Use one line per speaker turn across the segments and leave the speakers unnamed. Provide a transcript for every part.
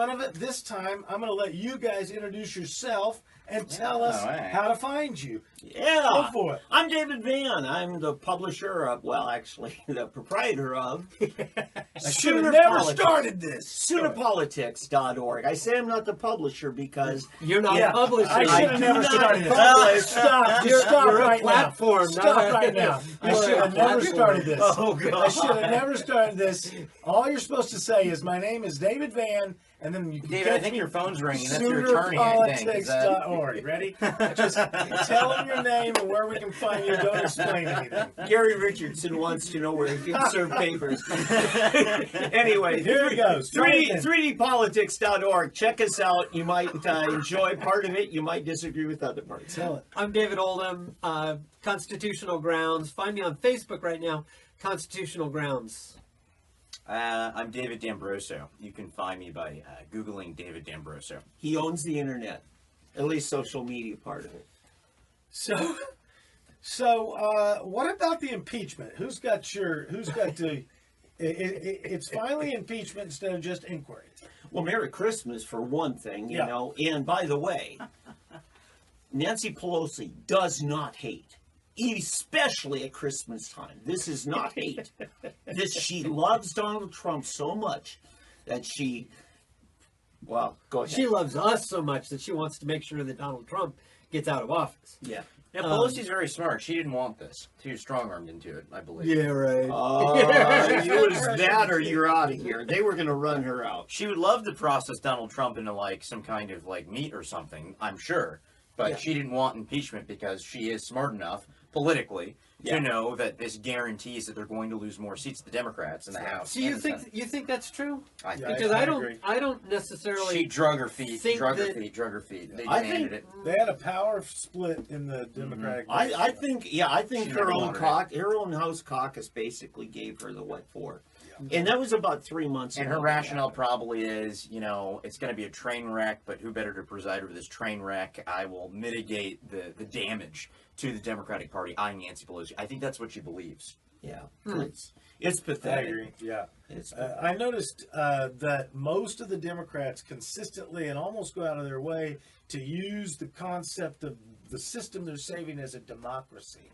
fun of it. This time, I'm going to let you guys introduce yourself and tell us how to find you.
Yeah.
Go for it.
I'm David Van. I'm the publisher of, well, actually, the proprietor of
I should have never started this.
Soonerpolitics.org. I say I'm not the publisher because
you're not a publisher.
I should have never started this. Stop.
You're
Stop
a
right
platform.
now. Stop right now. I should have never started this.
Oh, God.
I should have never started this. All you're supposed to say is, my name is David Van, and then you can
David, I think your phone's ringing. That's your attorney, I think.
Soonerpolitics.org. Ready? Just tell them your name and where we can find you. Don't explain anything.
Gary Richardson wants to know where he can serve papers. Anyway,
Here it goes.
3dpolitics.org. Check us out. You might enjoy part of it. You might disagree with other parts.
Tell it.
I'm David Oldham, Constitutional Grounds. Find me on Facebook right now, Constitutional Grounds.
I'm David D'Ambroso. You can find me by Googling David D'Ambroso.
He owns the internet, at least social media part of it.
So, what about the impeachment? Who's got the? It's finally impeachment instead of just inquiry.
Well, Merry Christmas for one thing, you know. And by the way, Nancy Pelosi does not hate, especially at Christmas time. This is not hate. She loves Donald Trump so much that she. Well, go ahead.
She loves us so much that she wants to make sure that Donald Trump gets out of office.
Yeah.
Yeah, Pelosi's very smart. She didn't want this. She was strong-armed into it, I believe.
Yeah, right.
It was that or you're out of here. They were going to run her out.
She would love to process Donald Trump into, like, some kind of, like, meat or something, I'm sure. But she didn't want impeachment because she is smart enough, politically, to know that this guarantees that they're going to lose more seats to the Democrats in the House.
So you think that's true?
I think
Because
I
I don't necessarily.
she drug her feet. They
I
demanded
think
it.
They had a power split in the Democratic.
I think her own
wanted
her own House caucus basically gave her the what for. And that was about 3 months ago.
And her rationale probably is, you know, it's going to be a train wreck, but who better to preside over this train wreck? I will mitigate the damage to the Democratic Party. I'm Nancy Pelosi. I think that's what she believes.
Yeah. It's
I
pathetic.
agree. Yeah.
It's
I noticed that most of the Democrats consistently and almost go out of their way to use the concept of the system they're saving as a democracy.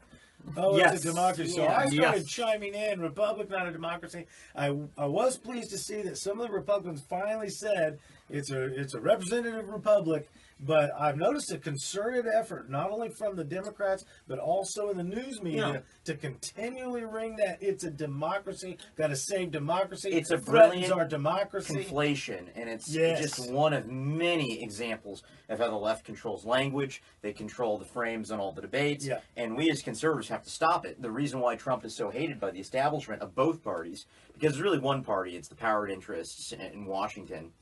Oh, it's a democracy. So I started chiming in, Republic, not a democracy. I was pleased to see that some of the Republicans finally said it's a representative republic, but I've noticed a concerted effort, not only from the Democrats, but also in the news media, to continually ring that it's a democracy, got to save democracy.
It's a
threatens
brilliant
our democracy.
conflation, and it's just one of many examples of how the left controls language. They control the frames on all the debates, and we as conservatives have to stop it. The reason why Trump is so hated by the establishment of both parties, because it's really one party, it's the powered interests in Washington,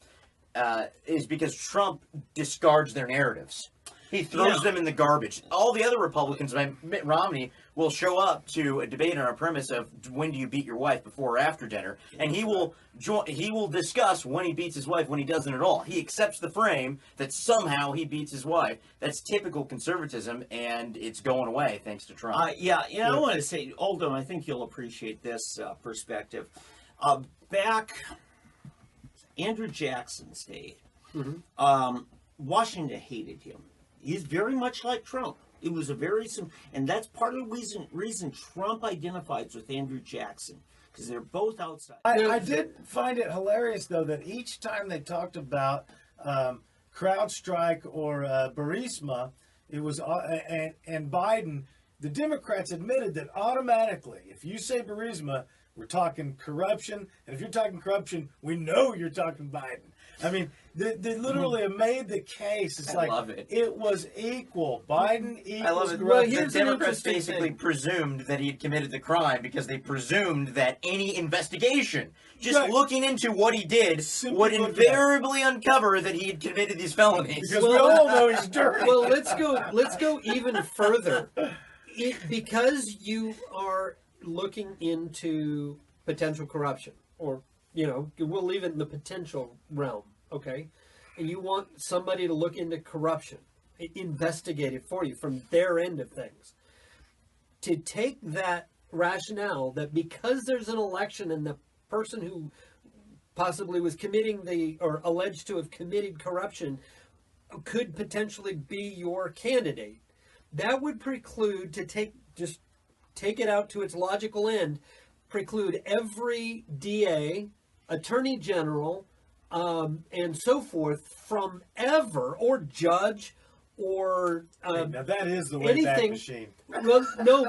is because Trump discards their narratives. He throws them in the garbage. All the other Republicans, like Mitt Romney, will show up to a debate on a premise of when do you beat your wife, before or after dinner, and he will discuss when he beats his wife, when he doesn't at all. He accepts the frame that somehow he beats his wife. That's typical conservatism, and it's going away thanks to Trump.
I want to say, Oldham, I think you'll appreciate this perspective. Back Andrew Jackson's day, Washington hated him. He's very much like Trump. It was a very and that's part of the reason Trump identifies with Andrew Jackson, because they're both outside.
I did find it hilarious, though, that each time they talked about CrowdStrike or Burisma, it was and Biden, the Democrats admitted that automatically, if you say Burisma, we're talking corruption, and if you're talking corruption, we know you're talking Biden. I mean, they literally have made the case. It's
love it.
It was equal. Biden equals
I love it.
corruption.
The Democrats basically presumed that he had committed the crime because they presumed that any investigation, just looking into what he did, would invariably uncover that he had committed these felonies.
Because we all know he's dirty.
Well, let's go even further. Because you are looking into potential corruption, or we'll leave it in the potential realm, okay? And you want somebody to look into corruption, investigate it for you from their end of things. To take that rationale that because there's an election and the person who possibly was committing or alleged to have committed corruption could potentially be your candidate. That would preclude, just take it out to its logical end, preclude every DA, attorney general, and so forth from ever, or judge, or
now that is the way back machine.
Well, no,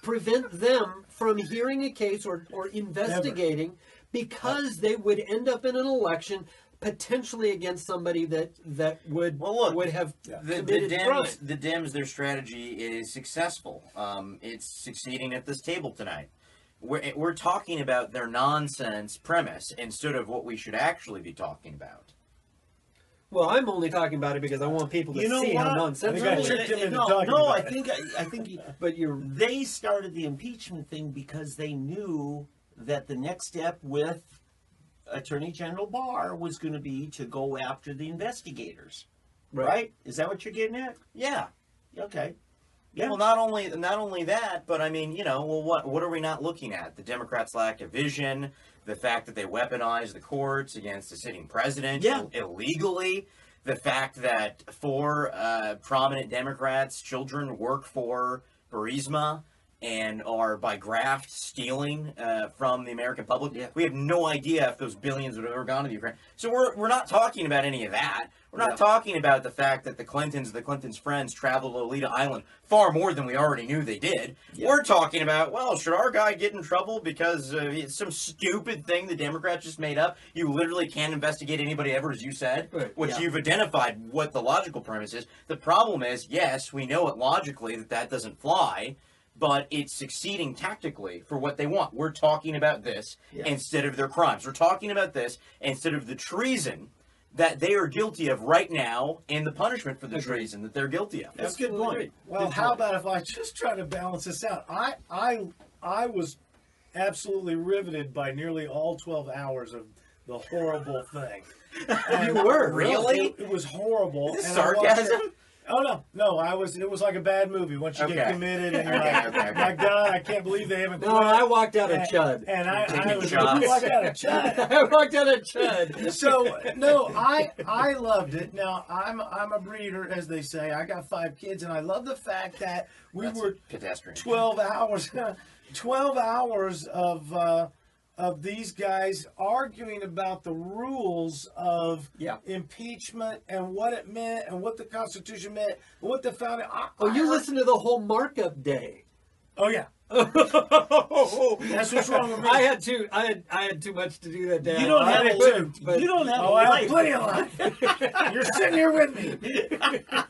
prevent them from hearing a case or investigating, because they would end up in an election potentially against somebody that would have committed crime.
The Dems, their strategy is successful. It's succeeding at this table tonight. We're talking about their nonsense premise instead of what we should actually be talking about.
Well, I'm only talking about it because I want people to see how nonsensical it is.
I think.
But
they started the impeachment thing because they knew that the next step with Attorney General Barr was going to be to go after the investigators. Right? Is that what you're getting at?
Yeah.
Okay. Yeah.
Well, not only that, but I mean, what are we not looking at? The Democrats' lack of vision, the fact that they weaponize the courts against the sitting president illegally, the fact that 4 prominent Democrats' children work for Burisma and are by graft stealing from the American public.
Yeah.
We have no idea if those billions would have ever gone to the Ukraine. So we're not talking about any of that. We're not talking about the fact that the Clintons' friends traveled to Lolita Island far more than we already knew they did. Yeah. We're talking about, well, should our guy get in trouble because it's some stupid thing the Democrats just made up? You literally can't investigate anybody ever, as you said, which you've identified what the logical premise is. The problem is, yes, we know it logically that doesn't fly, but it's succeeding tactically for what they want. We're talking about this instead of their crimes. We're talking about this instead of the treason that they are guilty of right now and the punishment for the treason that they're guilty of.
That's a good point.
Well, how about if I just try to balance this out? I was absolutely riveted by nearly all 12 hours of the horrible thing.
You were?
Really?
It was horrible.
Is this sarcasm?
Oh no! It was like a bad movie. Once you get committed, and you're like, my God, I can't believe they haven't.
No, I walked out of Chud.
And I walked out of Chud.
I walked out of Chud.
So no, I loved it. Now I'm a breeder, as they say. I got 5 kids, and I love the fact that
That's
were
pedestrian.
12 hours of these guys arguing about the rules of impeachment and what it meant and what the Constitution meant and what the founding.
You listened to the whole markup day.
Oh yeah. That's what's wrong with me.
I had too much to do that day.
You don't have it too.
You don't have
I have plenty of life. You're sitting here with me.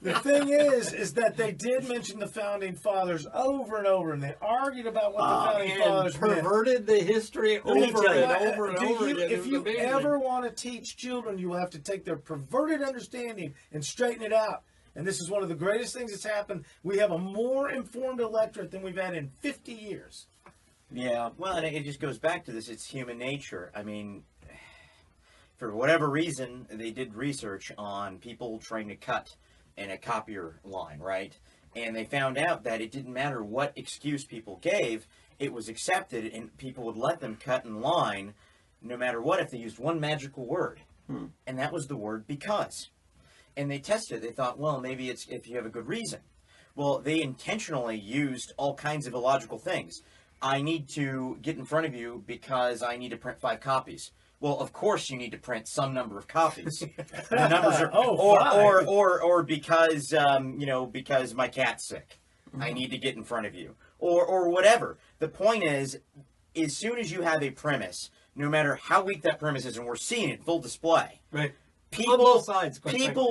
The thing is that they did mention the founding fathers over and over, and they argued about what the founding fathers
perverted the history over and over again.
If you ever want to teach children, you will have to take their perverted understanding and straighten it out. And this is one of the greatest things that's happened. We have a more informed electorate than we've had in 50 years.
Yeah, well, and it just goes back to this. It's human nature. I mean, for whatever reason, they did research on people trying to cut in a copier line, right? And they found out that it didn't matter what excuse people gave, it was accepted, and people would let them cut in line no matter what if they used one magical word. And that was the word because. And they tested it. They thought, well, maybe it's if you have a good reason. Well, they intentionally used all kinds of illogical things. I need to get in front of you because I need to print 5 copies. Well, of course you need to print some number of copies. The numbers are or because because my cat's sick. I need to get in front of you. Or whatever. The point is, as soon as you have a premise, no matter how weak that premise is, and we're seeing it full display.
Right.
People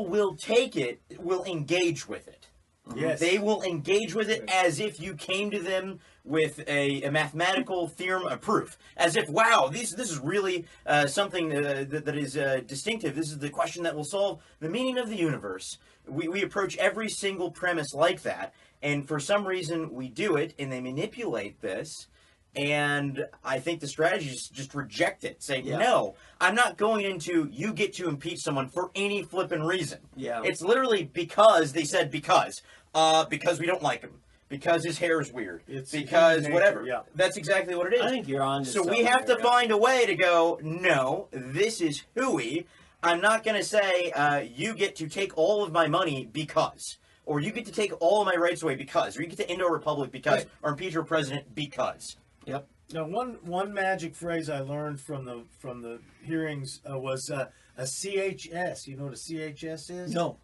will take it, will engage with it.
Yes.
They will engage with it as if you came to them with a mathematical theorem of proof. As if, wow, this is really something that is distinctive. This is the question that will solve the meaning of the universe. We approach every single premise like that. And for some reason, we do it, and they manipulate this. And I think the strategy is just reject it. Say, no, I'm not going into you get to impeach someone for any flippin' reason.
Yeah.
It's literally because they said because we don't like him. because his hair is weird,
It's
because
human
whatever.
nature, yeah.
That's exactly what it is.
I think you're on to
So we
something
have to
there.
find a way to go, no, this is hooey. I'm not going to say, you get to take all of my money because, or you get to take all of my rights away because, or you get to end our republic because,
Right.
or impeach our president because.
Yep.
Now, one magic phrase I learned from the hearings was a CHS. You know what a CHS is?
No.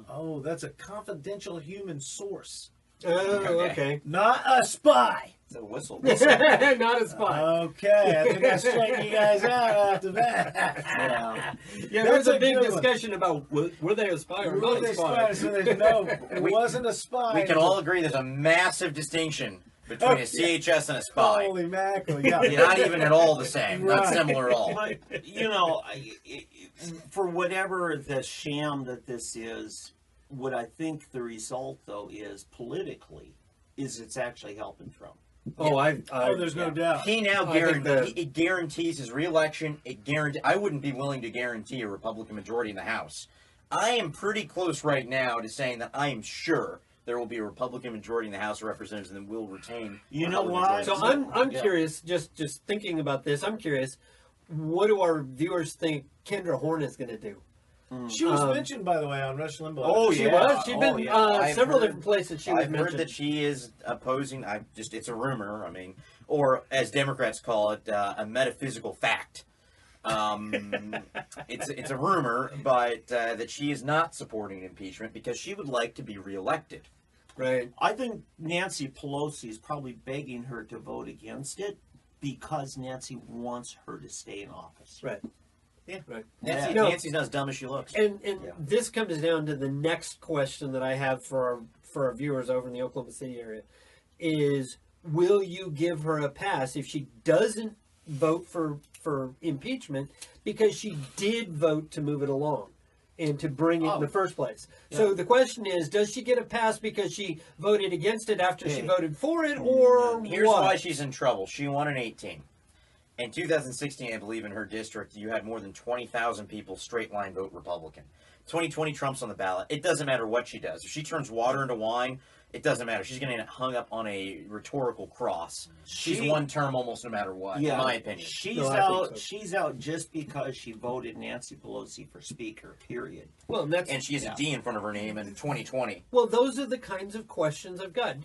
Oh, that's a confidential human source,
Oh, okay.
not a spy.
It's a whistle.
Not a spy.
Okay, I think I straightened you guys out after that.
Yeah.
Yeah, there was
That's
a
a
big
good one.
discussion about were they a spy or
Were
not
they
a spy.
spies? So there's no, it wasn't a spy.
We can all agree there's a massive distinction between a CHS and a spy.
Holy mackerel! Yeah.
You're not even at all the same. Not
Right.
similar at all.
But, you know, for whatever the sham that this is, what I think the result, though, is politically, is it's actually helping Trump.
Oh,
Oh, there's no doubt.
He now
I think
it guarantees his reelection. I wouldn't be willing to guarantee a Republican majority in the House. I am pretty close right now to saying that I am sure there will be a Republican majority in the House of Representatives and will retain.
You know
Republican
why?
majority.
So I'm
Yeah.
curious, just thinking about this, I'm curious, what do our viewers think Kendra Horn is going to do?
She was mentioned, by the way, on Rush Limbaugh.
Oh,
She
yeah.
was. She's been
I've
several
heard-
different places she was
I've
mentioned.
heard that she is opposing. It's a rumor. I mean, or as Democrats call it, a metaphysical fact. It's a rumor, but that she is not supporting impeachment because she would like to be reelected.
Right.
I think Nancy Pelosi is probably begging her to vote against it because Nancy wants her to stay in office.
Right.
Yeah.
Right.
Nancy's not as dumb as she looks.
And this comes down to the next question that I have for our viewers over in the Oklahoma City area is, will you give her a pass if she doesn't vote for impeachment because she did vote to move it along and to bring it in the first place? So the question is, does she get a pass because she voted against it after she voted for it, or
Here's
what?
why she's in trouble. She won in 18. In 2016, I believe in her district, you had more than 20,000 people straight line vote Republican. 2020, Trump's on the ballot. It doesn't matter what she does. If she turns water into wine, it doesn't matter. She's going to get hung up on a rhetorical cross. She's one term almost no matter what, in my opinion.
She's
No, I
out.
think so.
She's out just because she voted Nancy Pelosi for Speaker. Period.
Well, that's
And she has a D in front of her name in 2020.
Well, those are the kinds of questions I've got.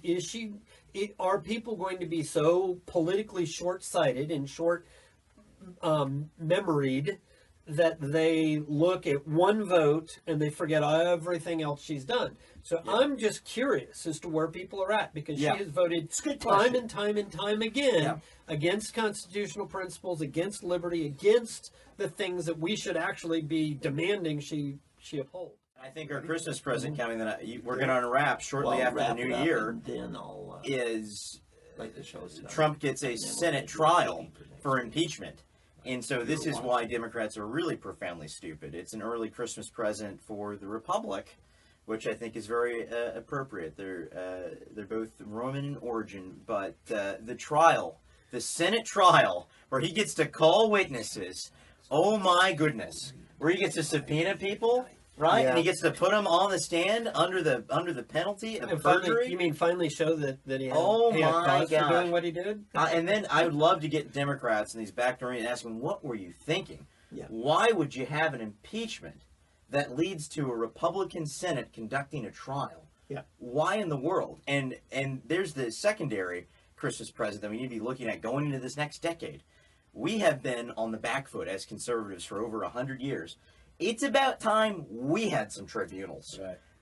Are people going to be so politically short-sighted and short-memoried that they look at one vote and they forget everything else she's done? So I'm just curious as to where people are at, because she has voted
It's a good
time
question.
and time and time again against constitutional principles, against liberty, against the things that we should actually be demanding she uphold.
I think our Christmas present, coming that we're going to unwrap shortly
Well,
after
wrap
the
it
new
up
year,
and then I'll
is
like the show started.
Trump gets a Senate trial for impeachment. And so this is why Democrats are really profoundly stupid. It's an early Christmas present for the Republic, which I think is very appropriate. They're both Roman in origin, but the trial, the Senate trial, where he gets to call witnesses, oh my goodness, where he gets to subpoena people, right?
Yeah.
And he gets to put them on the stand under the penalty of
And
perjury.
finally show that he had,
Oh
he had
my
cause for
gosh.
doing what he did?
And then I would love to get Democrats in these backdoor meetings and ask them, what were you thinking?
Yeah.
Why would you have an impeachment that leads to a Republican Senate conducting a trial?
Yeah.
Why in the world? And there's the secondary Christmas present that we need to be looking at going into this next decade. We have been on the back foot as conservatives for over 100 years. It's about time we had some tribunals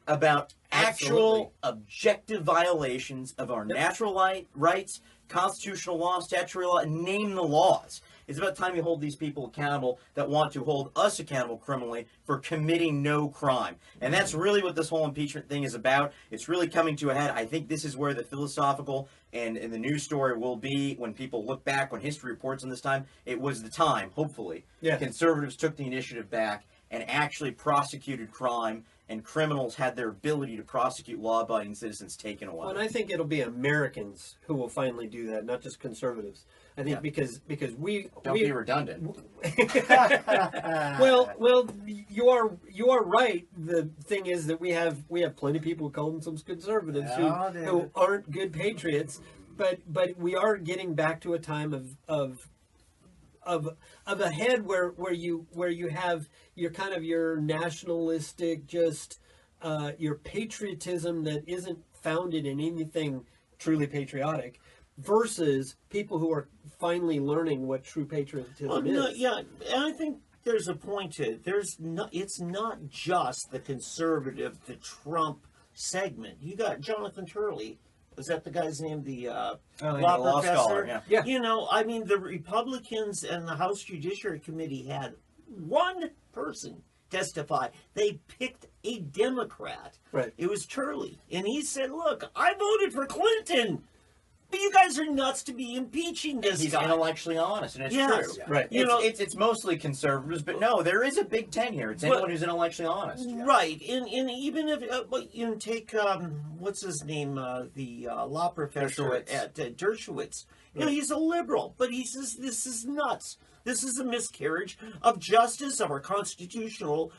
about actual objective violations of our natural rights, constitutional law, statutory law, name the laws. It's about time you hold these people accountable that want to hold us accountable criminally for committing no crime. And that's really what this whole impeachment thing is about. It's really coming to a head. I think this is where the philosophical and the news story will be when people look back, when history reports on this time. It was the time, hopefully,
Yeah.
conservatives took the initiative back and actually prosecuted crime and criminals had their ability to prosecute law-abiding citizens taken away.
Well, and I think it'll be Americans who will finally do that, not just conservatives. I think because we
Don't be redundant.
well, you are right. The thing is that we have plenty of people who call themselves conservatives who aren't good patriots, but we are getting back to a time of a head where you have your nationalistic, just your patriotism that isn't founded in anything truly patriotic, versus people who are finally learning what true patriotism is.
No, yeah, and I think there's a point to it. It's not just the conservative, the Trump segment. You got Jonathan Turley. Is that the guy's name? The law professor?
Scholar,
yeah.
You know, I mean, the Republicans and the House Judiciary Committee had one person testify. They picked a Democrat.
Right.
It was Turley. And he said, look, I voted for Clinton. But you guys are nuts to be impeaching this
He's
guy.
intellectually honest, and it's
Yes.
true.
Right.
It's mostly conservatives, but no, there is a big tent here. It's anyone who's intellectually honest.
Right, and even if you know, take what's his name, the law professor
Dershowitz.
at Dershowitz. You know, he's a liberal, but he says this is nuts. This is a miscarriage of justice, of our constitutional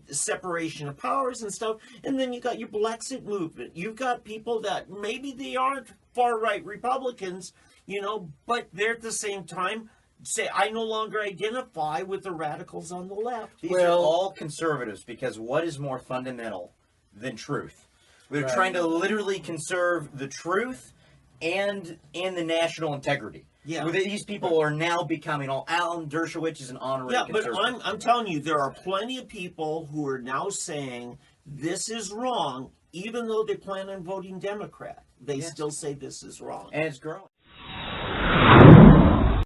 separation of powers and stuff. And then you got your Brexit movement. You've got people that maybe they aren't far-right Republicans, you know, but they're at the same time say, I no longer identify with the radicals on the left.
These are all conservatives, because what is more fundamental than truth? We're trying to literally conserve the truth and the national integrity.
Yeah.
These people are now becoming all. Alan Dershowitz is an honorary conservative.
But I'm telling you, there are plenty of people who are now saying this is wrong, even though they plan on voting Democrat. They still say this is wrong.
And it's growing.